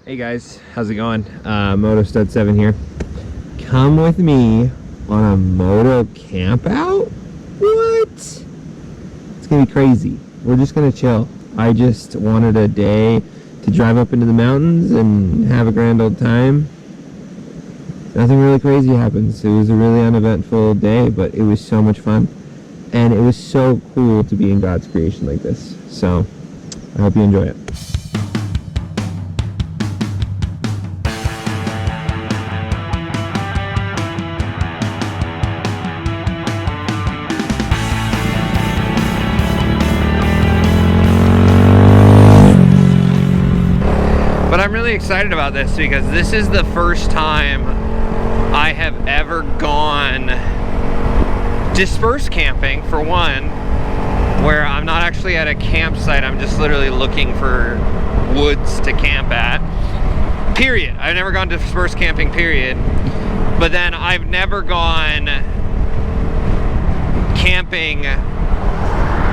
Hey guys, how's it going? Moto Stud 7 here. Come with me on a moto camp out? What? It's gonna be crazy. We're just gonna chill. I just wanted a day to drive up into the mountains and have a grand old time. Nothing really crazy happens. It was a really uneventful day, but it was so much fun. And it was so cool to be in God's creation like this. So, I hope you enjoy it. But I'm really excited about this because this is the first time I have ever gone dispersed camping, for one, where I'm not actually at a campsite. I'm just literally looking for woods to camp at, period. I've never gone dispersed camping, period. But then I've never gone camping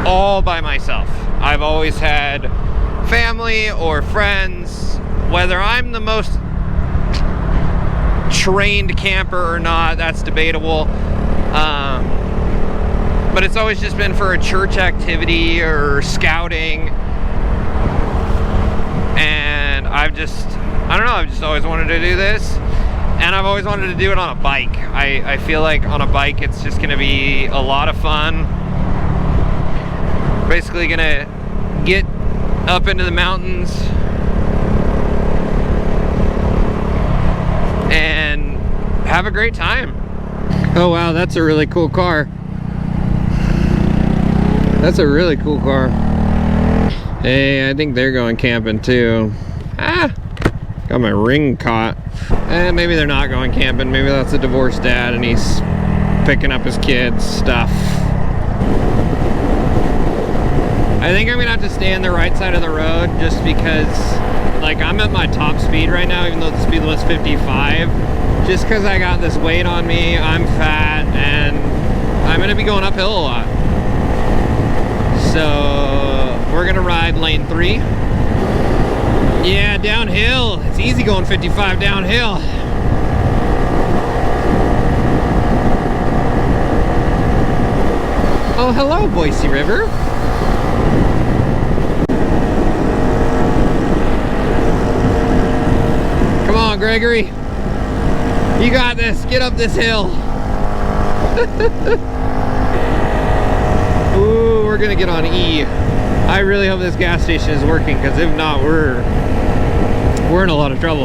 all by myself. I've always had family or friends. Whether I'm the most trained camper or not, that's debatable. But it's always just been for a church activity or scouting. And I don't know, I've just always wanted to do this. And I've always wanted to do it on a bike. I feel like on a bike it's just gonna be a lot of fun. Basically gonna get up into the mountains and have a great time. Oh wow, that's a really cool car. That's a really cool car. Hey, I think they're going camping too. Ah, got my ring caught. Maybe they're not going camping. Maybe that's a divorced dad and he's picking up his kids' stuff. I think I'm gonna have to stay on the right side of the road just because, like, I'm at my top speed right now, even though the speed limit's 55. Just because I got this weight on me, I'm fat, and I'm gonna be going uphill a lot. So we're gonna ride lane 3. Yeah, downhill. It's easy going 55 downhill. Oh, hello, Boise River. Come on, Gregory. You got this. Get up this hill. Ooh, we're gonna get on E. I really hope this gas station is working, because if not, we're in a lot of trouble.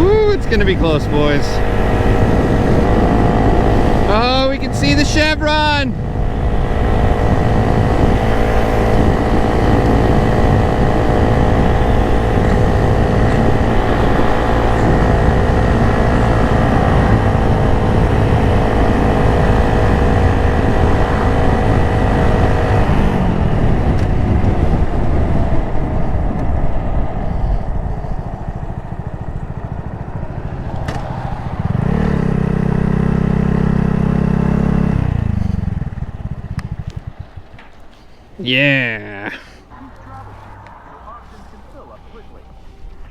Ooh, it's gonna be close, boys. Oh, we can see the chevron. Yeah.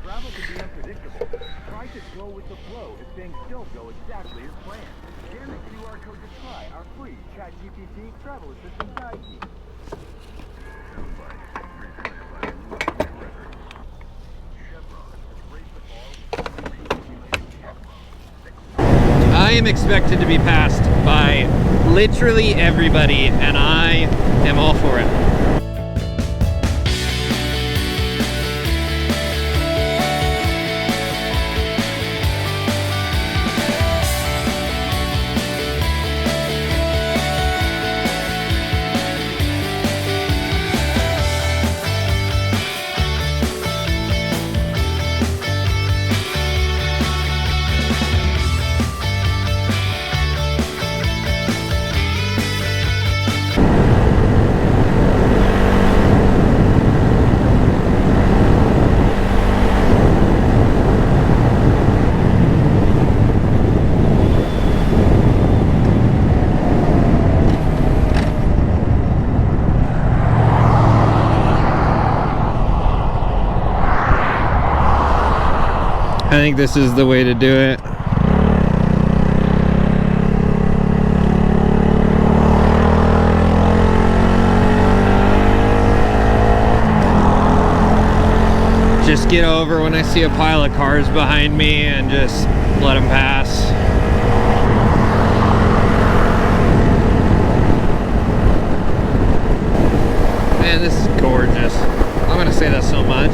Travel can be unpredictable. Try to go with the flow if things don't go exactly as planned. Scan the QR code to try our free ChatGPT travel assistant guide sheet. I am expected to be passed by literally everybody, and I am all for it. I think this is the way to do it. Just get over when I see a pile of cars behind me and just let them pass. Man, this is gorgeous. I'm gonna say that so much.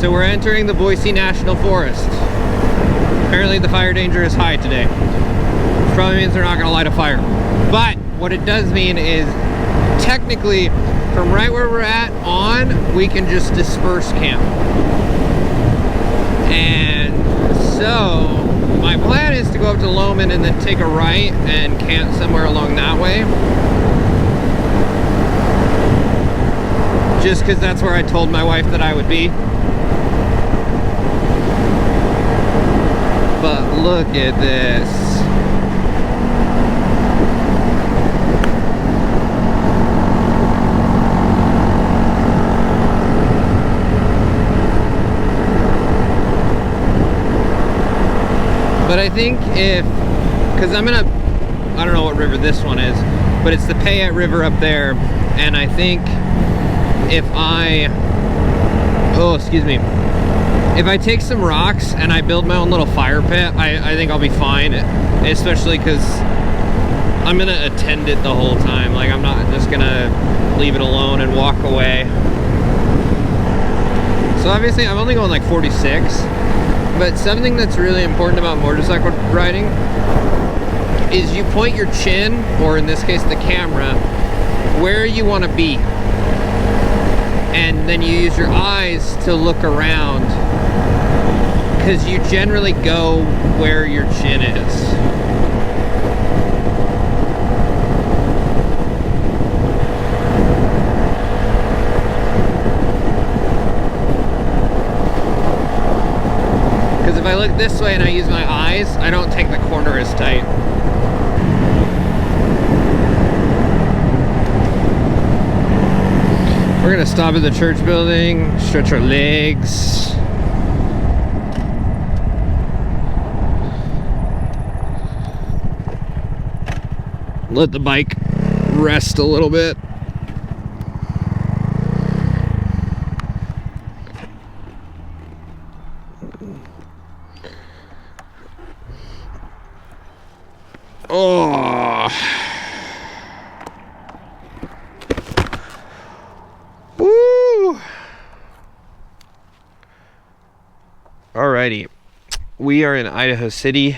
So we're entering the Boise National Forest. Apparently the fire danger is high today, which probably means they're not going to light a fire. But what it does mean is technically from right where we're at on, we can just disperse camp. And so my plan is to go up to Loman and then take a right and camp somewhere along that way. Just because that's where I told my wife that I would be. But look at this. But I think because I'm gonna, I don't know what river this one is, but it's the Payette River up there, and I think if if I take some rocks and I build my own little fire pit, I think I'll be fine, especially because I'm gonna attend it the whole time. Like, I'm not just gonna leave it alone and walk away. So obviously I'm only going like 46, but something that's really important about motorcycle riding is you point your chin, or in this case the camera, where you want to be. And then you use your eyes to look around, because you generally go where your chin is. Because if I look this way and I use my eyes, I don't take the corner as tight. We're gonna stop at the church building, stretch our legs. Let the bike rest a little bit. Oh. Woo. Alrighty. We are in Idaho City.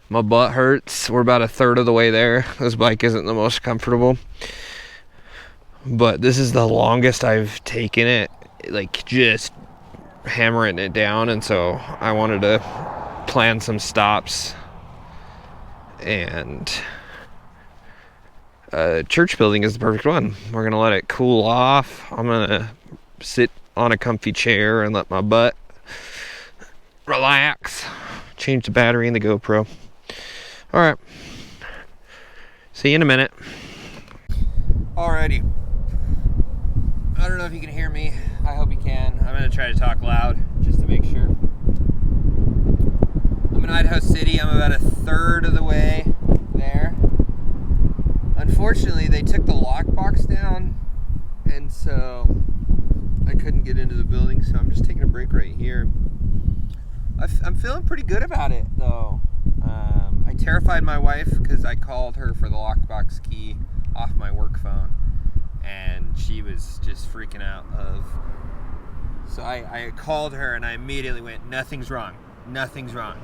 My butt hurts. We're about a third of the way there. This bike isn't the most comfortable, but this is the longest I've taken it, like just hammering it down. And so I wanted to plan some stops, and church building is the perfect one. We're gonna let it cool off. I'm gonna sit on a comfy chair and let my butt relax. Change the battery in the GoPro. All right, see you in a minute. Alrighty, I don't know if you can hear me. I hope you can. I'm gonna try to talk loud just to make sure. I'm in Idaho City. I'm about a third of the way there. Unfortunately, they took the lockbox down, and so I couldn't get into the building, so I'm just taking a break right here. I'm feeling pretty good about it, though. I terrified my wife because I called her for the lockbox key off my work phone, and she was just freaking out of So I called her and I immediately went, nothing's wrong, nothing's wrong.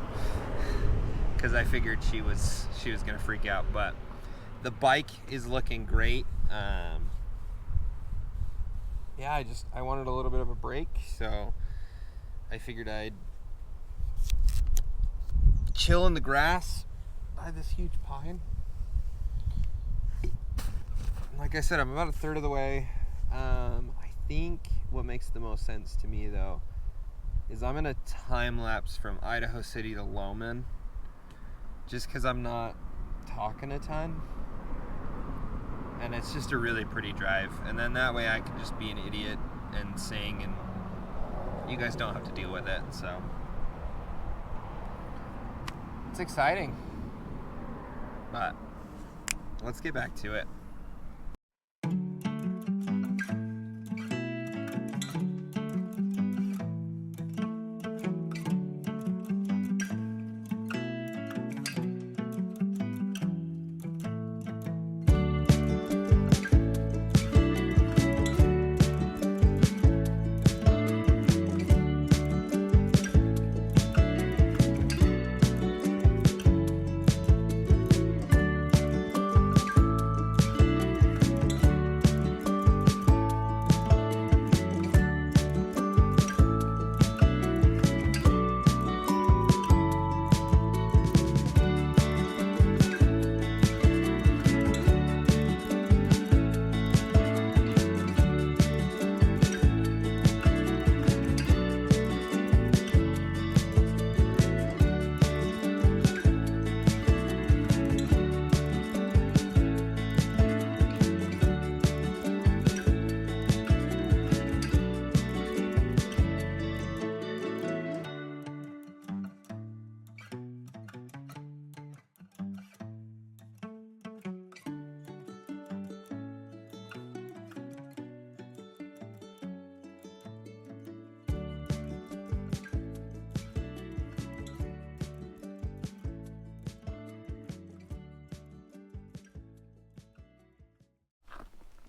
Because I figured she was gonna freak out. But the bike is looking great. Yeah, I wanted a little bit of a break, so I figured I'd chill in the grass by this huge pine. Like I said, I'm about a third of the way. I think what makes the most sense to me though is I'm gonna time lapse from Idaho City to Lowman, just because I'm not talking a ton. And it's just a really pretty drive. And then that way I can just be an idiot and sing, and you guys don't have to deal with it. So it's exciting. But let's get back to it.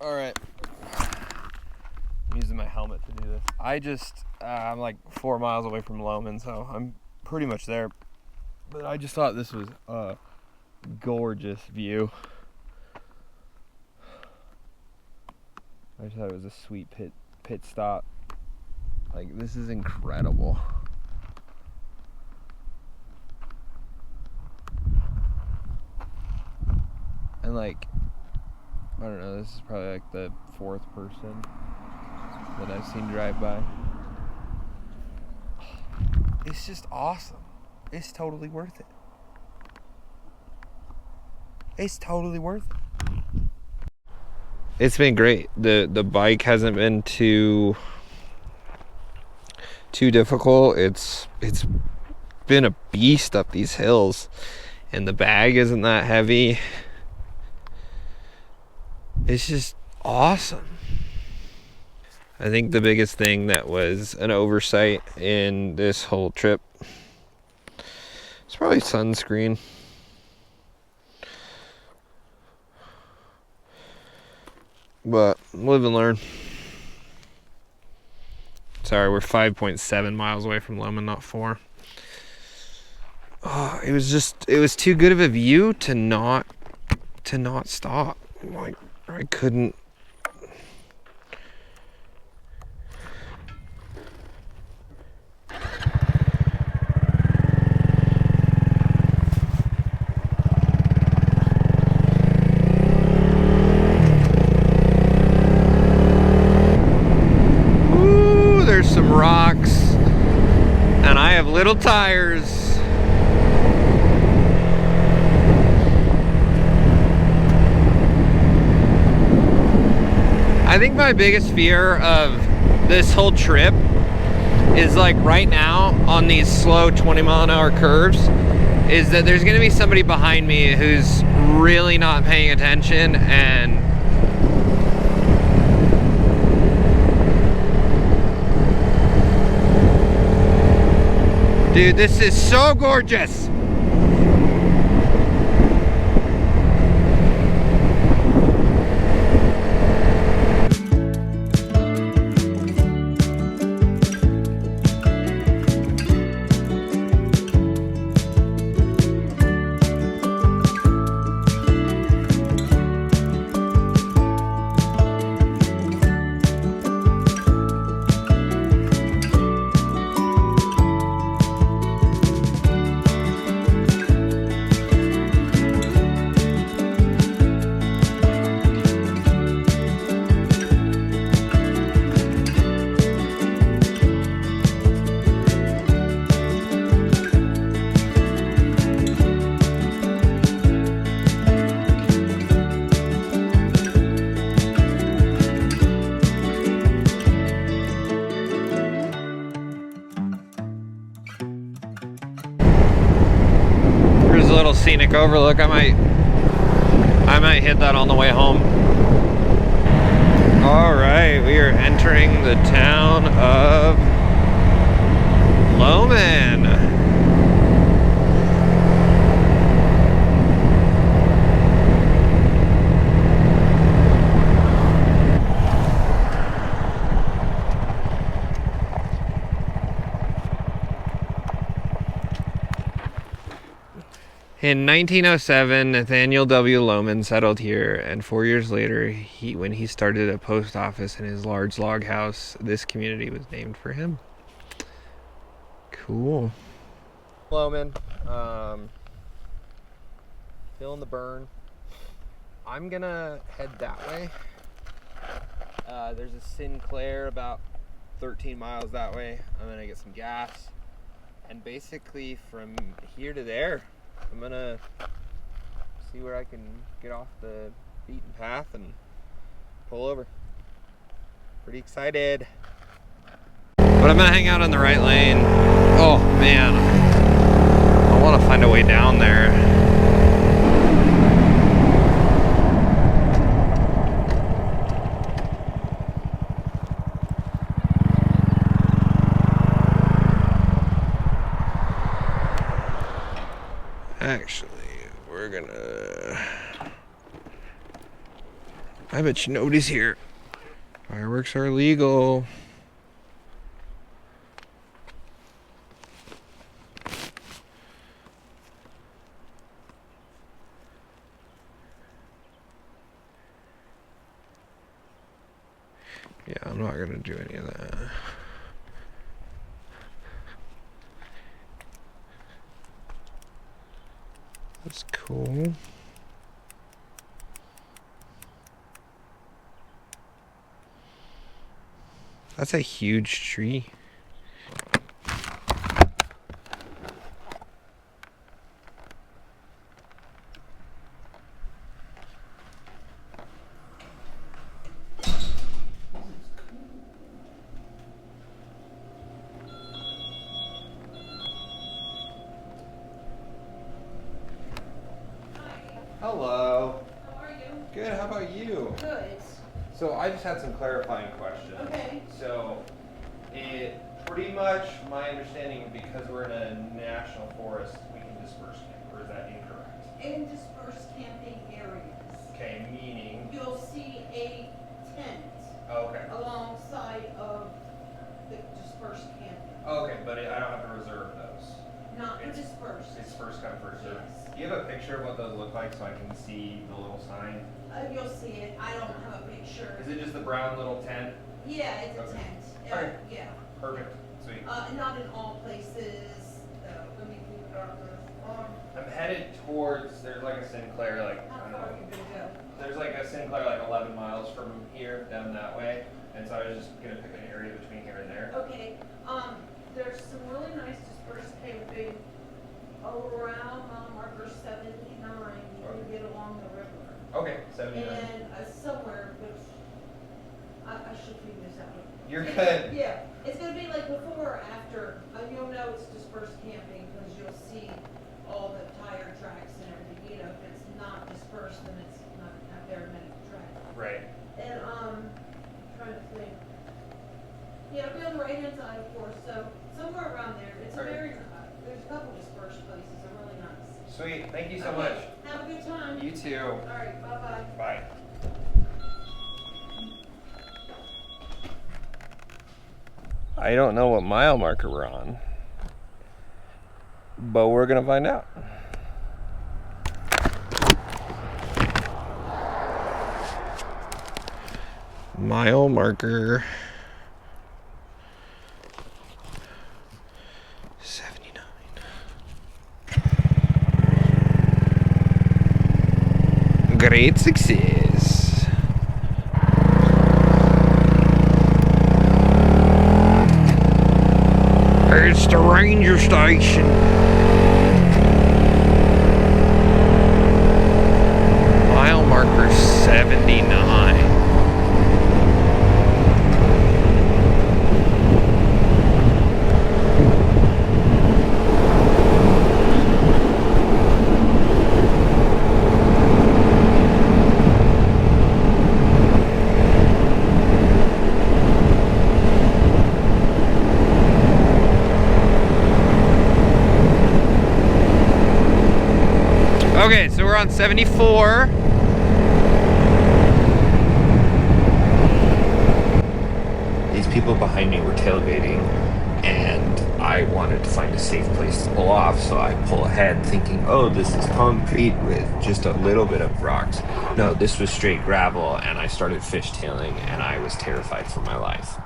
All right, I'm using my helmet to do this. I'm like 4 miles away from Lowman, so I'm pretty much there. But I just thought this was a gorgeous view. I just thought it was a sweet pit stop. Like, this is incredible. And like, I don't know, this is probably like the 4th person that I've seen drive by. It's just awesome. It's totally worth it. It's totally worth it. It's been great. The bike hasn't been too difficult. It's been a beast up these hills, and the bag isn't that heavy. It's just awesome. I think the biggest thing that was an oversight in this whole trip is probably sunscreen. But live and learn. Sorry, we're 5.7 miles away from Lowman, not 4. Oh, it was too good of a view to not stop. Like, I couldn't. Ooh, there's some rocks, and I have little tires. I think my biggest fear of this whole trip is, like, right now on these slow 20-mile-an-hour curves, is that there's gonna be somebody behind me who's really not paying attention, and dude, this is so gorgeous. scenic overlook. I might hit that on the way home. All right, we are entering the town of Loman. In 1907, Nathaniel W. Loman settled here, and 4 years later, when he started a post office in his large log house, this community was named for him. Cool. Loman, feeling the burn. I'm gonna head that way. There's a Sinclair about 13 miles that way. I'm gonna get some gas, and basically from here to there, I'm gonna see where I can get off the beaten path and pull over. Pretty excited. But I'm gonna hang out in the right lane. Oh man, I wanna find a way down there. Actually, we're gonna... I bet you nobody's here. Fireworks are illegal. Yeah, I'm not gonna do any of that. That's cool. That's a huge tree. Hello. How are you? Good, how about you? Good. So I just had some clarifying questions. Okay. So it pretty much, my understanding, because we're in a national forest, we can disperse camp, or is that incorrect? In dispersed camping areas, Okay, meaning, you'll see a tent okay. alongside of the dispersed camping. Okay, but I don't have to reserve those. Not for It's- dispersed. It's first come, first served. Yes. Do you have a picture of what those look like so I can see the little sign? You'll see it. I don't have a picture. Is it just the brown little tent? Yeah, it's a Okay. tent. Okay. Yeah. Perfect, sweet. Not in all places. Let me move it on. I'm headed towards, there's like a Sinclair, like, I How don't far are know. you gonna go? There's like a Sinclair like 11 miles from here down that way. And so I was just going to pick an area between here and there. Okay, there's some really nice dispersed camping around mile marker 79. You can get along the river. Okay, 79. And somewhere, but I should figure this out. You're good. Yeah, it's gonna be like before or after. You'll know it's dispersed camping because you'll see all the tire tracks and everything. You know, if it's not dispersed, then it's not very many tracks. Right. And trying to think. Yeah, it'll be on the right hand side, of course. So somewhere around there. It's a Okay. very there's a couple dispersed places. They're really nice. Sweet. Thank you so Okay, much. have a good time. You too. All right. Bye bye. Bye. I don't know what mile marker we're on, but we're gonna find out. Mile marker 79. Great success. It's the ranger station. Mile marker 79. on 74. These people behind me were tailgating, and I wanted to find a safe place to pull off, so I pull ahead thinking, oh, this is concrete with just a little bit of rocks. No, this was straight gravel, and I started fishtailing, and I was terrified for my life.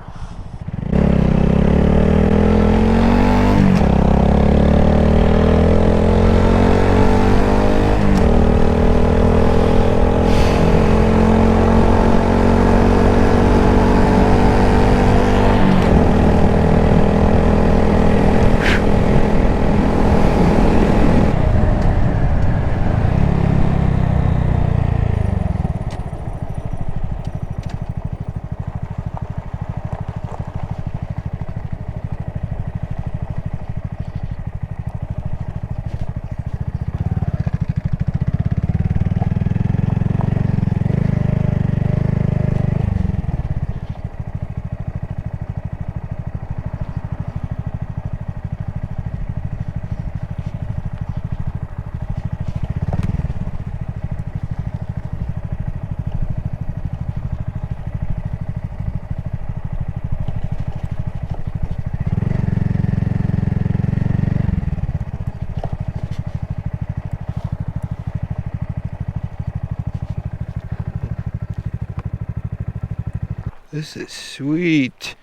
This is sweet.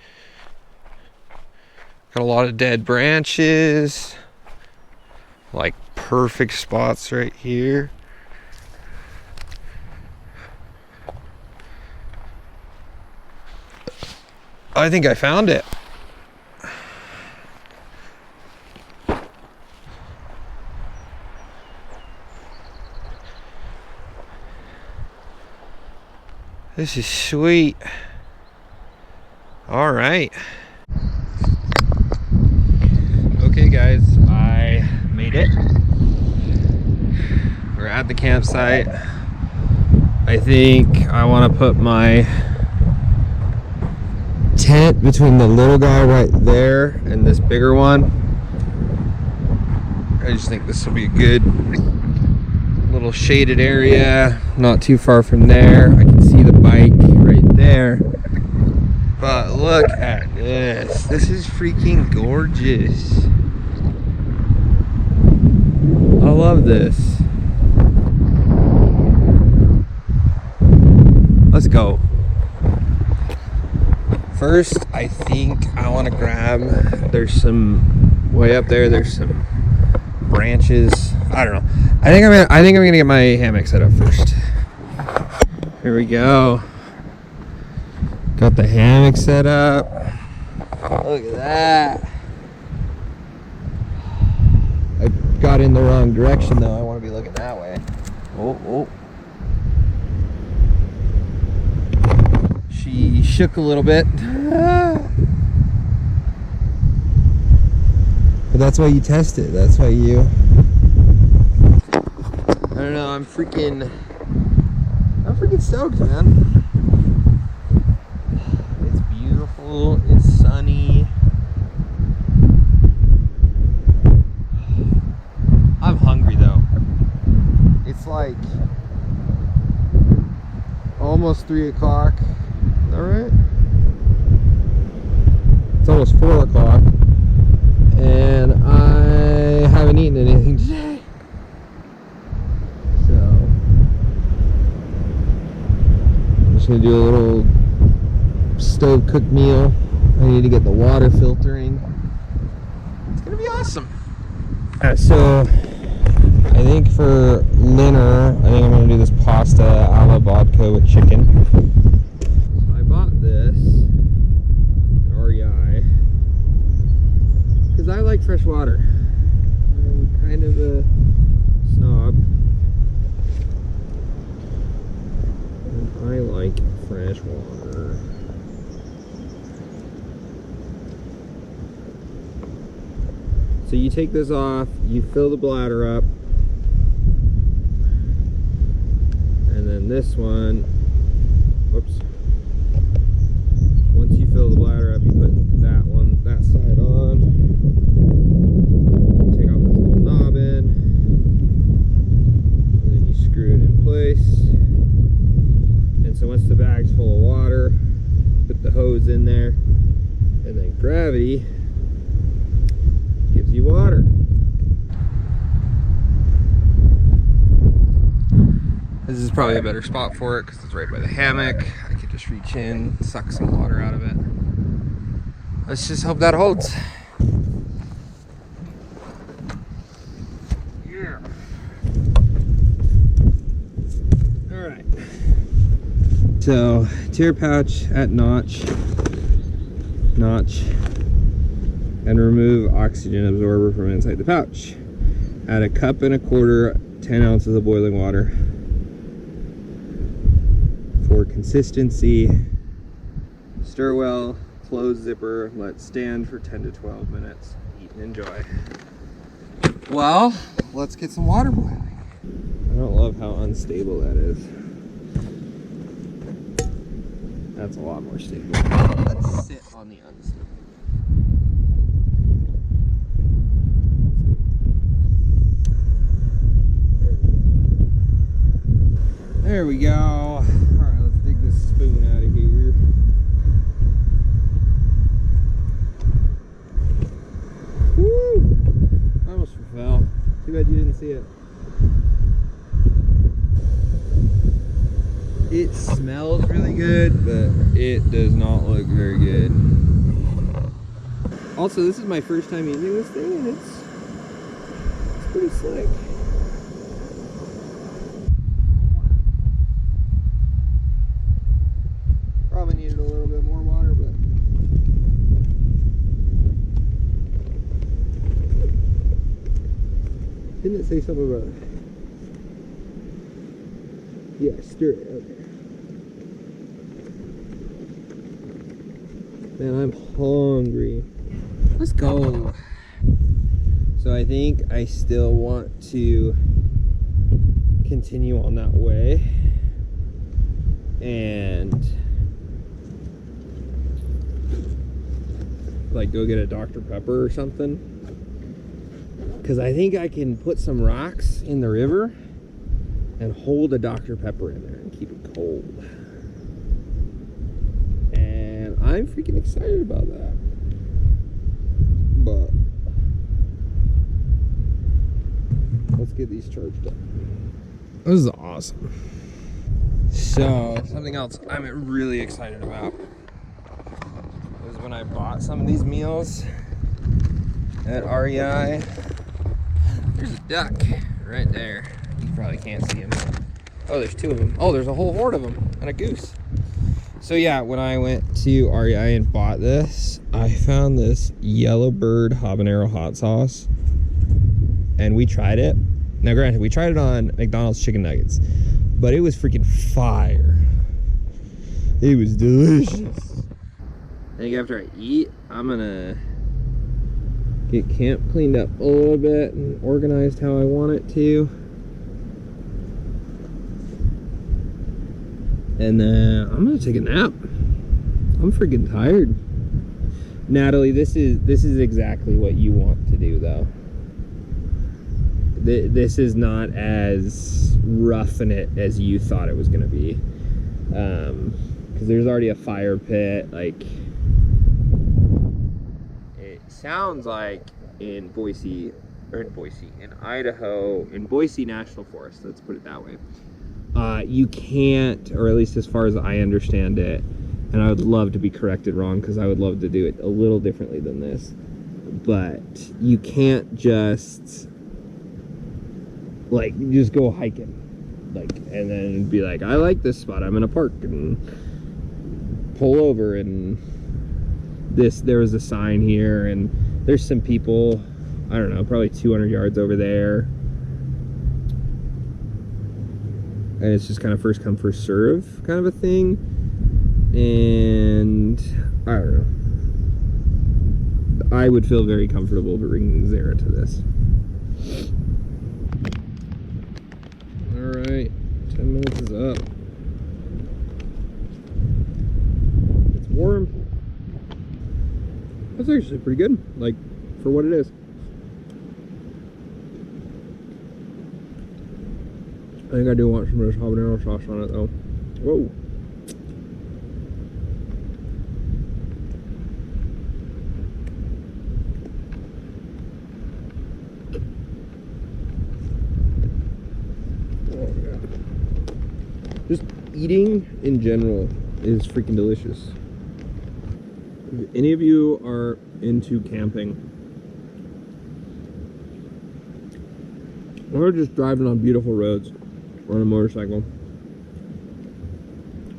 Got a lot of dead branches. Like perfect spots right here. I think I found it. This is sweet. All right. Okay guys, I made it. We're at the campsite. I think I want to put my tent between the little guy right there and this bigger one. I just think this will be a good little shaded area, not too far from there. I can see the bike right there. But look at this. This is freaking gorgeous. I love this. Let's go. First, I think I want to grab, there's some way up there, there's some branches. I don't know. I think I'm gonna get my hammock set up first. Here we go. Got the hammock set up. Look at that. I got in the wrong direction though. I want to be looking that way. Oh. She shook a little bit. But that's why you test it. That's why you... I don't know. I'm freaking stoked, man. It's sunny. I'm hungry though. It's like almost 3 o'clock. Is that right? It's almost 4 o'clock. And I haven't eaten anything today. So I'm just gonna do a little stove cooked meal. I need to get the water filtering. It's gonna be awesome. So I think for dinner, I think I'm gonna do this pasta alla vodka with chicken. So I bought this at REI because I like fresh water. I'm kind of a snob. And I like fresh water. So you take this off, you fill the bladder up, and then this one, whoops, once you fill the bladder up, you put that side on, you take off this little knob in, and then you full of water, put the hose in there, and then gravity gives you water. This is probably a better spot for it because it's right by the hammock. I could just reach in, suck some water out of it. Let's just hope that holds. Yeah. All right. So, tear pouch at notch, and remove oxygen absorber from inside the pouch. Add a cup and a quarter, 10 ounces of boiling water. For consistency, stir well, close zipper, let stand for 10 to 12 minutes. Eat and enjoy. Well, let's get some water boiling. I don't love how unstable that is. That's a lot more stable. Let's sit on the unstable. There we go. All right, let's dig this spoon out of here. Woo! I almost fell. Too bad you didn't see it. It smells really good, but it does not look very good. Also, this is my first time using this thing, and it's pretty slick. Probably needed a little bit more water, but didn't it say something about it? Yeah, stir it. Okay. Man, I'm hungry. Let's go. So I think I still want to continue on that way and like go get a Dr. Pepper or something, because I think I can put some rocks in the river and hold a Dr. Pepper in there and keep it cold. And I'm freaking excited about that. But let's get these charged up. This is awesome. So, something else I'm really excited about was when I bought some of these meals at REI. There's a duck right there. You probably can't see him. Oh, there's two of them. Oh, there's a whole horde of them and a goose. So yeah, when I went to REI and bought this, I found this Yellowbird habanero hot sauce, and we tried it. Now granted, we tried it on McDonald's chicken nuggets, but it was freaking fire. It was delicious. I think after I eat, I'm gonna get camp cleaned up a little bit and organized how I want it to. And then I'm gonna take a nap. I'm freaking tired. Natalie, this is exactly what you want to do though. This is not as rough in it as you thought it was gonna be. Because there's already a fire pit. Like, it sounds like in Idaho, in Boise National Forest, let's put it that way. You can't, or at least as far as I understand it, and I would love to be corrected wrong because I would love to do it a little differently than this, but you can't just just go hiking, and then be like, I like this spot, I'm gonna park and pull over, and there was a sign here, and there's some people, I don't know, probably 200 yards over there. And it's just kind of first come, first serve kind of a thing. And I don't know. I would feel very comfortable bringing Zara to this. All right, 10 minutes is up. It's warm. That's actually pretty good, for what it is. I think I do want some of this habanero sauce on it though. Whoa. eating in general is freaking delicious. If any of you are into camping or just driving on beautiful roads or on a motorcycle,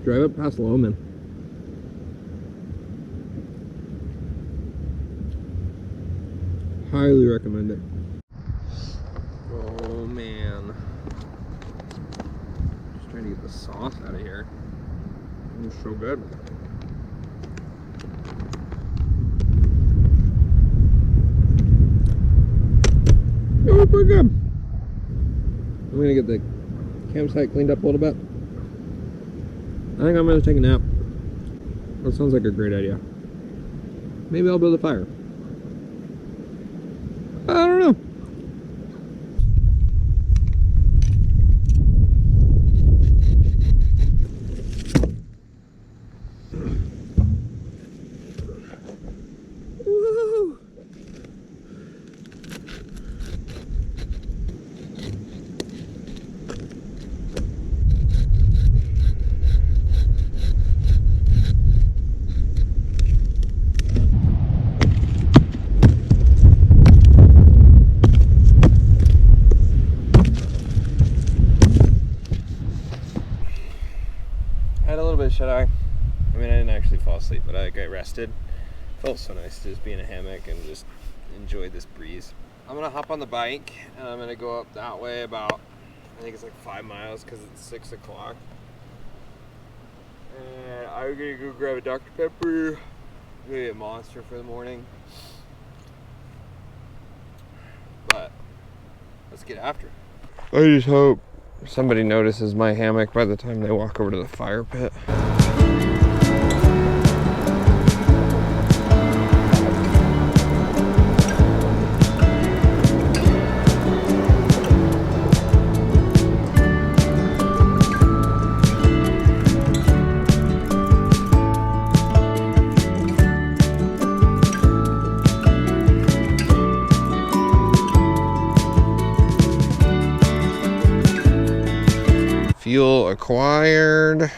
drive up past Loman. Highly recommend it. Oh man. Just trying to get the sauce out of here. It's so good. Oh, pretty good. I'm gonna get the campsite cleaned up a little bit. I think I'm gonna take a nap. That sounds like a great idea. Maybe I'll build a fire. I don't know. Woo! Had a little bit of shut-eye. I mean, I didn't actually fall asleep, but I rested. Felt so nice to just be in a hammock and just enjoy this breeze. I'm gonna hop on the bike and I'm gonna go up that way about, I think it's like 5 miles because it's 6 o'clock. And I'm gonna go grab a Dr. Pepper. Maybe a Monster for the morning. But let's get after it. I just hope somebody notices my hammock by the time they walk over to the fire pit. Fuel acquired.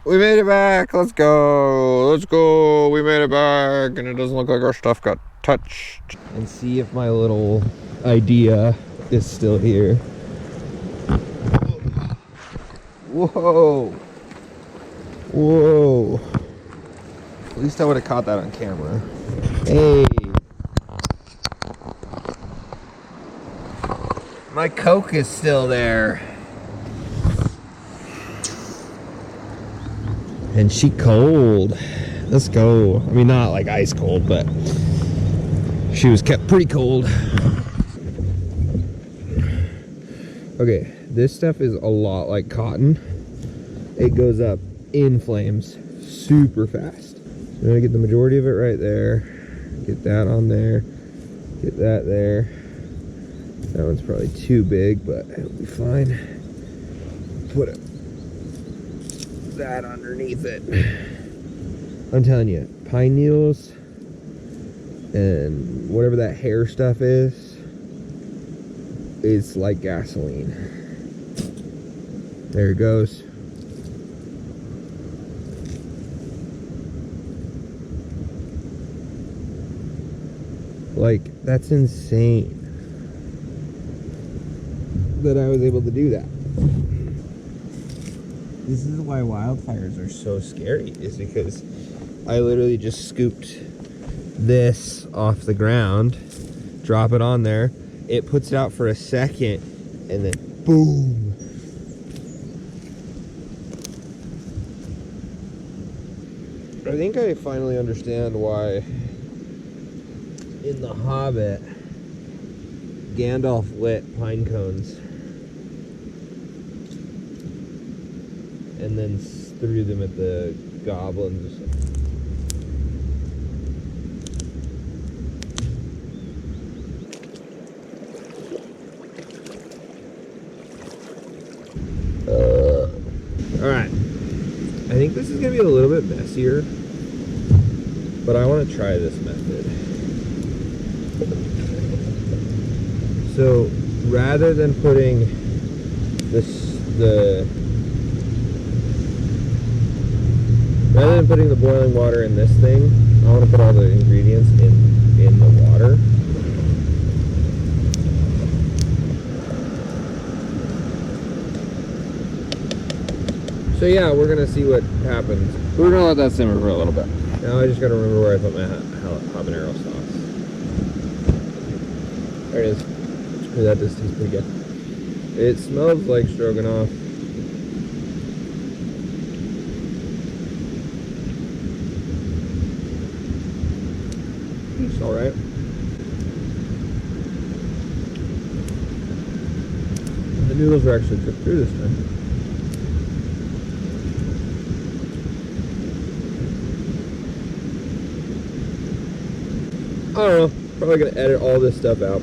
We made it back. Let's go. Let's go. We made it back. And it doesn't look like our stuff got touched. And see if my little idea is still here. Whoa. Whoa. At least I would have caught that on camera. Hey. My Coke is still there. And she cold. Let's go. I mean, not like ice cold, but she was kept pretty cold. Okay, this stuff is a lot like cotton. It goes up in flames super fast. I'm gonna get the majority of it right there. Get that on there. Get that there. That one's probably too big, but it'll be fine. Put that underneath it. I'm telling you, pine needles and whatever that hair stuff is, it's like gasoline. There it goes. Like, that's insane that I was able to do that. This is why wildfires are so scary, is because I literally just scooped this off the ground, drop it on there, it puts it out for a second, and then boom. I think I finally understand why in The Hobbit, Gandalf lit pine cones and then threw them at the goblins. Alright, I think this is going to be a little bit messier, But I want to try this method. So rather than putting the boiling water in this thing, I want to put all the ingredients in the water. So yeah, we're gonna see what happens. We're gonna let that simmer for a little bit. Now I just gotta remember where I put my habanero sauce. There it is. That does taste pretty good. It smells like stroganoff. It's alright. The noodles are actually cooked through this time. I don't know. Probably gonna edit all this stuff out.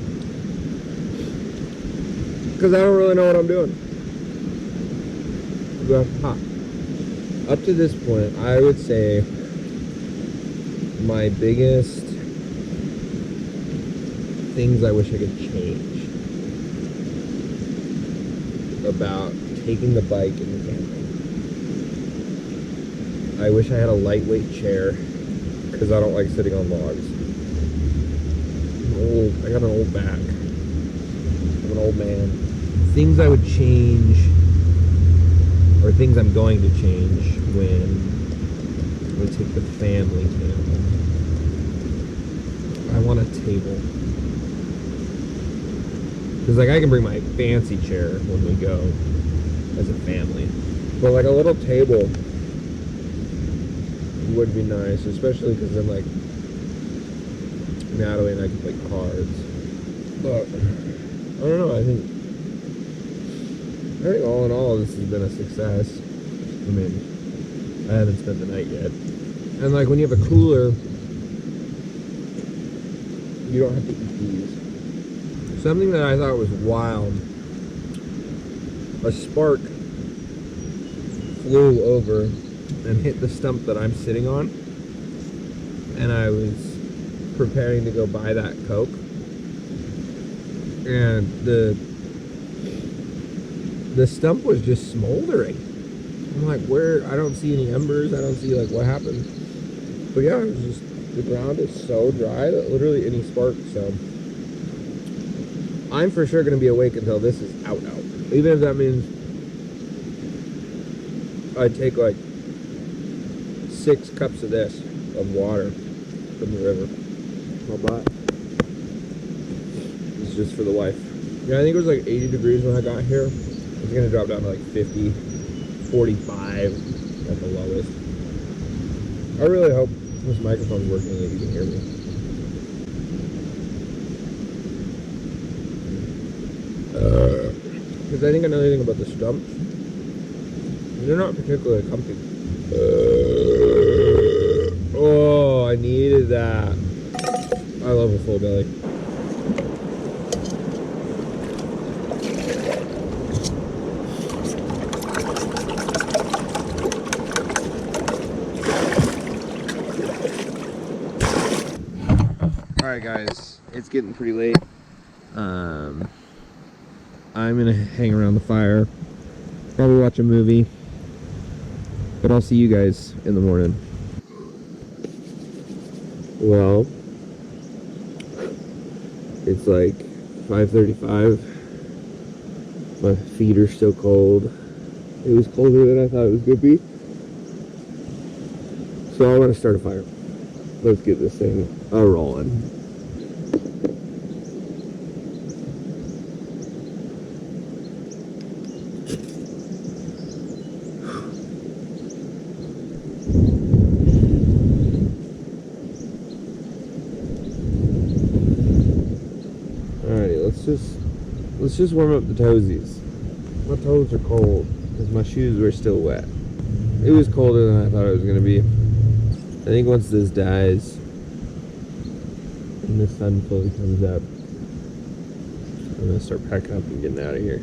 Because I don't really know what I'm doing. But, up to this point, I would say my biggest things I wish I could change about taking the bike and camping. I wish I had a lightweight chair because I don't like sitting on logs. I got an old back. I'm an old man. Things I would change, or things I'm going to change when we take the family camping. I want a table. Because like I can bring my fancy chair when we go as a family. But like a little table would be nice, especially because then like Natalie and I can play cards. But I don't know, I think all in all this has been a success. I mean, I haven't spent the night yet. And like when you have a cooler, you don't have to eat these. Something that I thought was wild, a spark flew over and hit the stump that I'm sitting on, and I was preparing to go buy that Coke, and the stump was just smoldering. I'm like, where? I don't see any embers. I don't see like what happened. But yeah, it was just, the ground is so dry that literally any spark, so I'm for sure going to be awake until this is out. Even if that means I take like 6 cups of this, of water from the river. But it's just for the wife. Yeah, I think it was like 80 degrees when I got here. It's going to drop down to like 50, 45 at the lowest. I really hope this microphone's working and that you can hear me. Because I think another thing about the stumps, they're not particularly comfy. Oh, I needed that. I love a full belly. Alright guys, it's getting pretty late. I'm gonna hang around the fire, probably watch a movie, but I'll see you guys in the morning. Well, it's like 5:35. My feet are still cold. It was colder than I thought it was gonna be. So I want to start a fire. Let's get this thing rolling. Alrighty, let's just warm up the toesies. My toes are cold because my shoes were still wet. It was colder than I thought it was gonna be. I think once this dies and the sun fully comes up, I'm gonna start packing up and getting out of here.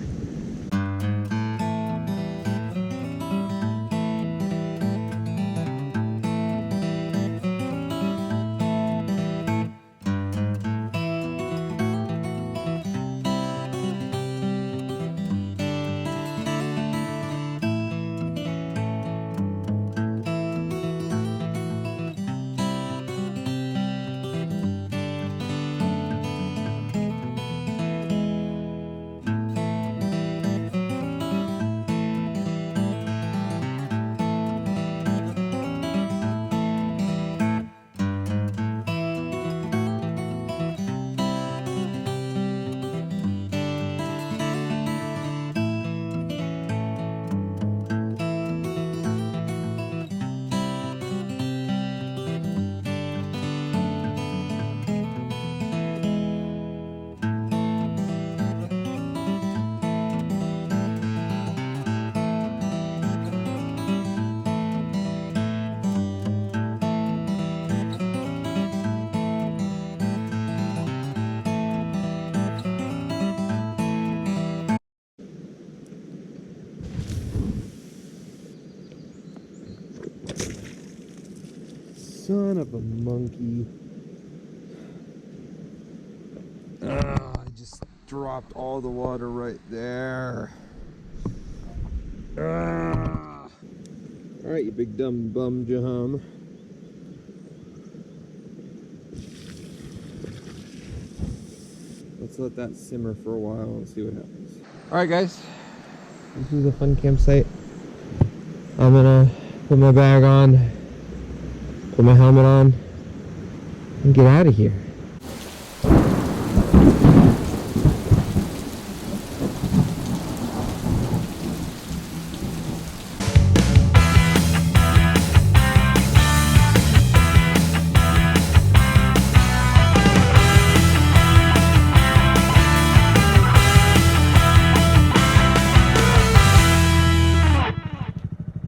Son of a monkey. I just dropped all the water right there. Alright, you big dumb bum jahum. Let's let that simmer for a while and see what happens. Alright guys, this is a fun campsite. I'm gonna put my bag on, put my helmet on, and get out of here.